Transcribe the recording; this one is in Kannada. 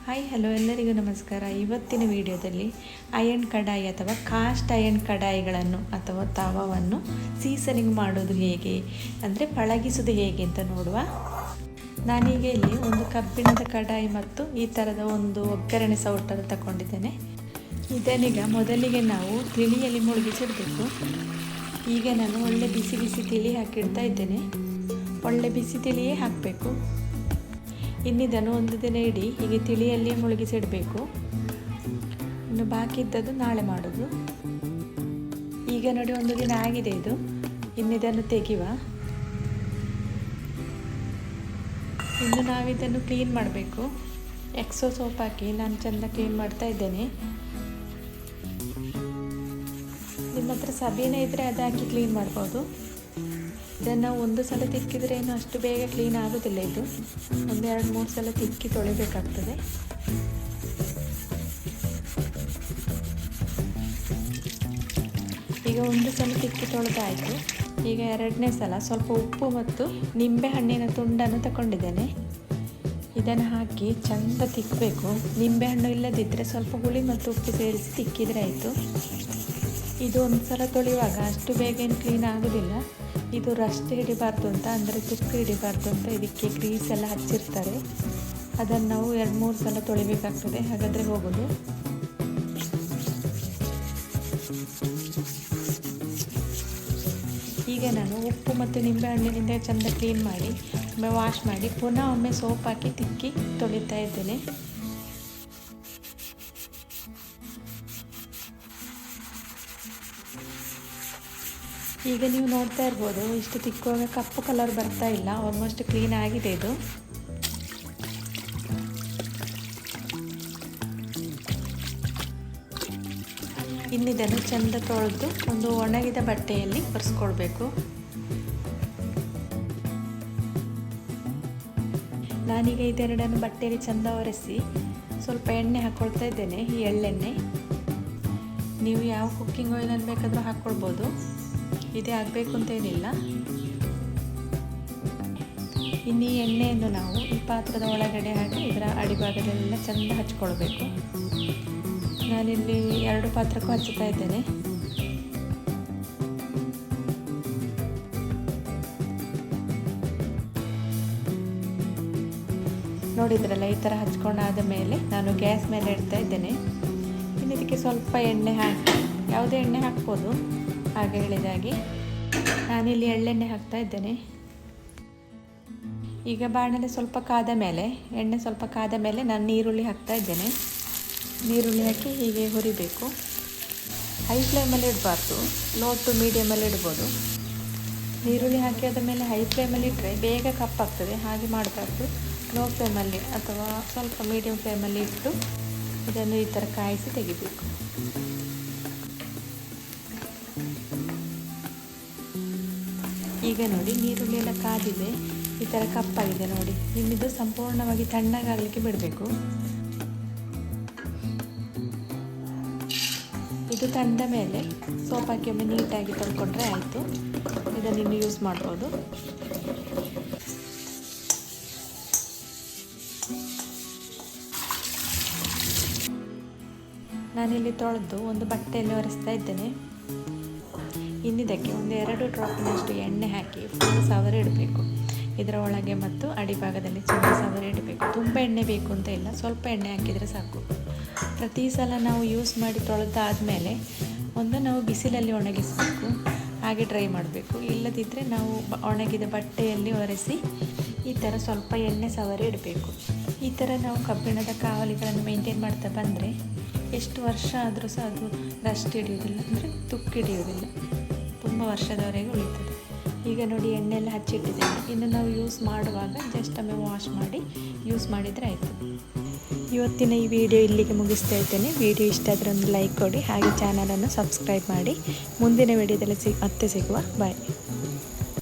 ಹಾಯ್ ಹಲೋ ಎಲ್ಲರಿಗೂ ನಮಸ್ಕಾರ. ಇವತ್ತಿನ ವಿಡಿಯೋದಲ್ಲಿ ಅಯರ್ನ್ ಕಡಾಯಿ ಅಥವಾ ಕಾಸ್ಟ್ ಅಯರ್ನ್ ಕಡಾಯಿಗಳನ್ನು ಅಥವಾ ತವವನ್ನು ಸೀಸನಿಂಗ್ ಮಾಡೋದು ಹೇಗೆ ಅಂದರೆ ಪಳಗಿಸೋದು ಹೇಗೆ ಅಂತ ನೋಡುವ. ನಾನೀಗ ಇಲ್ಲಿ ಒಂದು ಕಬ್ಬಿಣದ ಕಡಾಯಿ ಮತ್ತು ಈ ಥರದ ಒಂದು ಒಗ್ಗರಣೆ ಸೌಟನ್ನು ತಗೊಂಡಿದ್ದೇನೆ. ಇದನ್ನೀಗ ಮೊದಲಿಗೆ ನಾವು ತಿಳಿಯಲ್ಲಿ ಮುಳುಗಿಸಿಡಬೇಕು. ಈಗ ನಾನು ಒಳ್ಳೆ ಬಿಸಿ ಬಿಸಿ ತಿಳಿ ಹಾಕಿಡ್ತಾ ಇದ್ದೇನೆ. ಒಳ್ಳೆ ಬಿಸಿ ತಿಳಿಯೇ ಹಾಕಬೇಕು. ಇನ್ನಿದನ್ನು ಒಂದು ದಿನ ಇಡೀ ಹೀಗೆ ತಿಳಿಯಲ್ಲಿ ಮುಳುಗಿಸಿಡಬೇಕು. ಇನ್ನು ಬಾಕಿ ಇದ್ದದ್ದು ನಾಳೆ ಮಾಡೋದು. ಈಗ ನೋಡಿ ಒಂದು ದಿನ ಆಗಿದೆ ಇದು. ಇನ್ನಿದನ್ನು ತೆಗೆಯುವ. ಇನ್ನು ನಾವಿದನ್ನು ಕ್ಲೀನ್ ಮಾಡಬೇಕು. ಎಕ್ಸೋ ಸೋಪ್ ಹಾಕಿ ನಾನು ಚೆಂದ ಕ್ಲೀನ್ ಮಾಡ್ತಾ ಇದ್ದೇನೆ. ನಿಮ್ಮ ಹತ್ರ ಸಬೀನ ಇದ್ದರೆ ಅದು ಹಾಕಿ ಕ್ಲೀನ್ ಮಾಡ್ಬೋದು. ಇದನ್ನು ಒಂದು ಸಲ ತಿಕ್ಕಿದರೆ ಏನು ಅಷ್ಟು ಬೇಗ ಕ್ಲೀನ್ ಆಗೋದಿಲ್ಲ. ಇದು ಒಂದು 2-3 ಸಲ ತಿಕ್ಕಿ ತೊಳಿಬೇಕಾಗ್ತದೆ. ಈಗ ಒಂದು ಸಲ ತಿಕ್ಕಿ ತೊಳೆದಾಯಿತು. ಈಗ 2ನೇ ಸಲ ಸ್ವಲ್ಪ ಉಪ್ಪು ಮತ್ತು ನಿಂಬೆ ಹಣ್ಣಿನ ತುಂಡನ್ನು ತಗೊಂಡಿದ್ದೇನೆ. ಇದನ್ನು ಹಾಕಿ ಚೆಂದ ತಿಕ್ಕಬೇಕು. ನಿಂಬೆಹಣ್ಣು ಇಲ್ಲದಿದ್ದರೆ ಸ್ವಲ್ಪ ಹುಳಿ ಮತ್ತು ಉಪ್ಪು ಸೇರಿಸಿ ತಿಕ್ಕಿದರೆ ಆಯಿತು. ಇದು ಒಂದು ಸಲ ತೊಳೆಯುವಾಗ ಅಷ್ಟು ಬೇಗ ಏನು ಕ್ಲೀನ್ ಆಗೋದಿಲ್ಲ. ಇದು ರಸ್ಟ್ ಹಿಡಿಬಾರ್ದು ಅಂತ, ಅಂದರೆ ತುಕ್ಕು ಹಿಡಿಬಾರ್ದು ಅಂತ ಇದಕ್ಕೆ ಗ್ರೀಸ್ ಎಲ್ಲ ಹಚ್ಚಿರ್ತಾರೆ. ಅದನ್ನು ನಾವು 2-3 ಸಲ ತೊಳಿಬೇಕಾಗ್ತದೆ, ಹಾಗಾದರೆ ಹೋಗೋದು. ಈಗ ನಾನು ಉಪ್ಪು ಮತ್ತು ನಿಂಬೆಹಣ್ಣಿನಿಂದ ಚೆಂದ ಕ್ಲೀನ್ ಮಾಡಿ ವಾಶ್ ಮಾಡಿ ಪುನಃ ಒಮ್ಮೆ ಸೋಪ್ ಹಾಕಿ ತಿಕ್ಕಿ ತೊಳಿತಾ ಇದ್ದೇನೆ. ಈಗ ನೀವು ನೋಡ್ತಾ ಇರ್ಬೋದು, ಇಷ್ಟು ತಿಕ್ಕುವಾಗ ಕಪ್ಪು ಕಲರ್ ಬರ್ತಾ ಇಲ್ಲ. ಆಲ್ಮೋಸ್ಟ್ ಕ್ಲೀನ್ ಆಗಿದೆ ಇದು. ಇನ್ನಿದನ್ನು ಚೆಂದ ತೊಳೆದು ಒಂದು ಒಣಗಿದ ಬಟ್ಟೆಯಲ್ಲಿ ಒರೆಸ್ಕೊಳ್ಬೇಕು. ನಾನೀಗ ಇದೆರಡನ್ನು ಬಟ್ಟೆಯಲ್ಲಿ ಚೆಂದ ಒರೆಸಿ ಸ್ವಲ್ಪ ಎಣ್ಣೆ ಹಾಕ್ಕೊಳ್ತಾ ಇದ್ದೇನೆ. ಈ ಎಳ್ಳೆಣ್ಣೆ ನೀವು ಯಾವ ಕುಕ್ಕಿಂಗ್ ಆಯಿಲನ್ನು ಬೇಕಾದರೂ ಹಾಕ್ಕೊಳ್ಬೋದು. ಇದೇ ಆಗಬೇಕು ಅಂತೇನಿಲ್ಲ. ಇನ್ನು ಈ ಎಣ್ಣೆಯನ್ನು ನಾವು ಈ ಪಾತ್ರದ ಒಳಗಡೆ ಹಾಕಿ ಇದರ ಅಡಿಭಾಗದಲ್ಲೆಲ್ಲ ಚೆಂದ ಹಚ್ಕೊಳ್ಬೇಕು. ನಾನಿಲ್ಲಿ 2 ಪಾತ್ರಕ್ಕೂ ಹಚ್ಚುತ್ತಾ ಇದ್ದೇನೆ. ನೋಡಿದ್ರಲ್ಲ, ಈ ಥರ ಹಚ್ಕೊಂಡಾದ ಮೇಲೆ ನಾನು ಗ್ಯಾಸ್ ಮೇಲೆ ಇಡ್ತಾ ಇದ್ದೇನೆ. ಇನ್ನು ಇದಕ್ಕೆ ಸ್ವಲ್ಪ ಎಣ್ಣೆ ಹಾಕಿ, ಯಾವುದೇ ಎಣ್ಣೆ ಹಾಕ್ಬೋದು. ಹಾಗೆ ಹೇಳಿದಾಗೆ ನಾನಿಲ್ಲಿ ಎಳ್ಳೆಣ್ಣೆ ಹಾಕ್ತಾ ಇದ್ದೇನೆ. ಈಗ ಬಾಣಲೆ ಸ್ವಲ್ಪ ಕಾದ ಮೇಲೆ, ಎಣ್ಣೆ ಸ್ವಲ್ಪ ಕಾದ ಮೇಲೆ ನಾನು ನೀರುಳ್ಳಿ ಹಾಕ್ತಾ ಇದ್ದೇನೆ. ನೀರುಳ್ಳಿ ಹಾಕಿ ಹೀಗೆ ಹುರಿಬೇಕು. ಹೈ ಫ್ಲೇಮಲ್ಲಿ ಇಡಬಾರ್ದು, ಲೋ ಟು ಮೀಡಿಯಮಲ್ಲಿ ಇಡ್ಬೋದು. ನೀರುಳ್ಳಿ ಹಾಕಿ ಆದ ಮೇಲೆ ಹೈ ಫ್ಲೇಮಲ್ಲಿ ಇಟ್ಟರೆ ಬೇಗ ಕಪ್ಪಾಗ್ತದೆ. ಹಾಗೆ ಮಾಡಬಾರ್ದು. ಲೋ ಫ್ಲೇಮಲ್ಲಿ ಅಥವಾ ಸ್ವಲ್ಪ ಮೀಡಿಯಮ್ ಫ್ಲೇಮಲ್ಲಿ ಇಟ್ಟು ಇದನ್ನು ಈ ಥರ ಕಾಯಿಸಿ ತೆಗಿಬೇಕು. ಈಗ ನೋಡಿ, ನೀರುಳ್ಳಿ ಎಲ್ಲ ಕಾದಿದೆ, ಈ ಥರ ಕಪ್ಪಾಗಿದೆ ನೋಡಿ. ಇನ್ನಿದು ಸಂಪೂರ್ಣವಾಗಿ ತಣ್ಣಗಾಗಲಿಕ್ಕೆ ಬಿಡಬೇಕು. ಇದು ತಣ್ಣದ ಮೇಲೆ ಸೋಪ್ ಹಾಕಿ ಒಮ್ಮೆ ನೀಟಾಗಿ ತೊಳ್ಕೊಂಡ್ರೆ ಆಯಿತು. ಇದನ್ನು ಇನ್ನು ಯೂಸ್ ಮಾಡ್ಬೋದು. ನಾನಿಲ್ಲಿ ತೊಳೆದು ಒಂದು ಬಟ್ಟೆಯಲ್ಲಿ ಒರೆಸ್ತಾ ಇದ್ದೇನೆ. ಇನ್ನಿದಕ್ಕೆ ಒಂದು 2 ಡ್ರಾಪಿನಷ್ಟು ಎಣ್ಣೆ ಹಾಕಿ ಫುಲ್ ಸವರಿ ಇಡಬೇಕು. ಇದರ ಒಳಗೆ ಮತ್ತು ಅಡಿಭಾಗದಲ್ಲಿ ಚೆಂದ ಸವರಿ ಇಡಬೇಕು. ತುಂಬ ಎಣ್ಣೆ ಬೇಕು ಅಂತ ಇಲ್ಲ, ಸ್ವಲ್ಪ ಎಣ್ಣೆ ಹಾಕಿದರೆ ಸಾಕು. ಪ್ರತಿ ಸಲ ನಾವು ಯೂಸ್ ಮಾಡಿ ತೊಳೆದಾದಮೇಲೆ ನಾವು ಬಿಸಿಲಲ್ಲಿ ಒಣಗಿಸಬೇಕು. ಹಾಗೆ ಡ್ರೈ ಮಾಡಬೇಕು. ಇಲ್ಲದಿದ್ದರೆ ನಾವು ಒಣಗಿದ ಬಟ್ಟೆಯಲ್ಲಿ ಒರೆಸಿ ಈ ಥರ ಸ್ವಲ್ಪ ಎಣ್ಣೆ ಸವರಿ ಇಡಬೇಕು. ಈ ಥರ ನಾವು ಕಬ್ಬಿಣದ ಕಾವಲಿಗಳನ್ನು ಮೇಂಟೈನ್ ಮಾಡ್ತಾ ಬಂದರೆ ಎಷ್ಟು ವರ್ಷ ಆದರೂ ಸಹ ಅದು ರಸ್ಟ್ ಹಿಡಿಯೋದಿಲ್ಲ, ಅಂದರೆ ತುಕ್ಕು ಹಿಡಿಯೋದಿಲ್ಲ. ತುಂಬ ವರ್ಷದವರೆಗೆ ಉಳಿತದೆ. ಈಗ ನೋಡಿ, ಎಣ್ಣೆ ಎಲ್ಲ ಹಚ್ಚಿಟ್ಟಿದ್ದೇನೆ. ಇನ್ನು ನಾವು ಯೂಸ್ ಮಾಡುವಾಗ ಜಸ್ಟ್ ಒಮ್ಮೆ ವಾಶ್ ಮಾಡಿ ಯೂಸ್ ಮಾಡಿದರೆ ಆಯಿತು. ಇವತ್ತಿನ ಈ ವಿಡಿಯೋ ಇಲ್ಲಿಗೆ ಮುಗಿಸ್ತಾ ಇದ್ದೇನೆ. ವಿಡಿಯೋ ಇಷ್ಟ ಆದರೆ ಒಂದು ಲೈಕ್ ಕೊಡಿ, ಹಾಗೆ ಚಾನಲನ್ನು ಸಬ್ಸ್ಕ್ರೈಬ್ ಮಾಡಿ. ಮುಂದಿನ ವಿಡಿಯೋದಲ್ಲಿ ಮತ್ತೆ ಸಿಗುವ. ಬಾಯ್.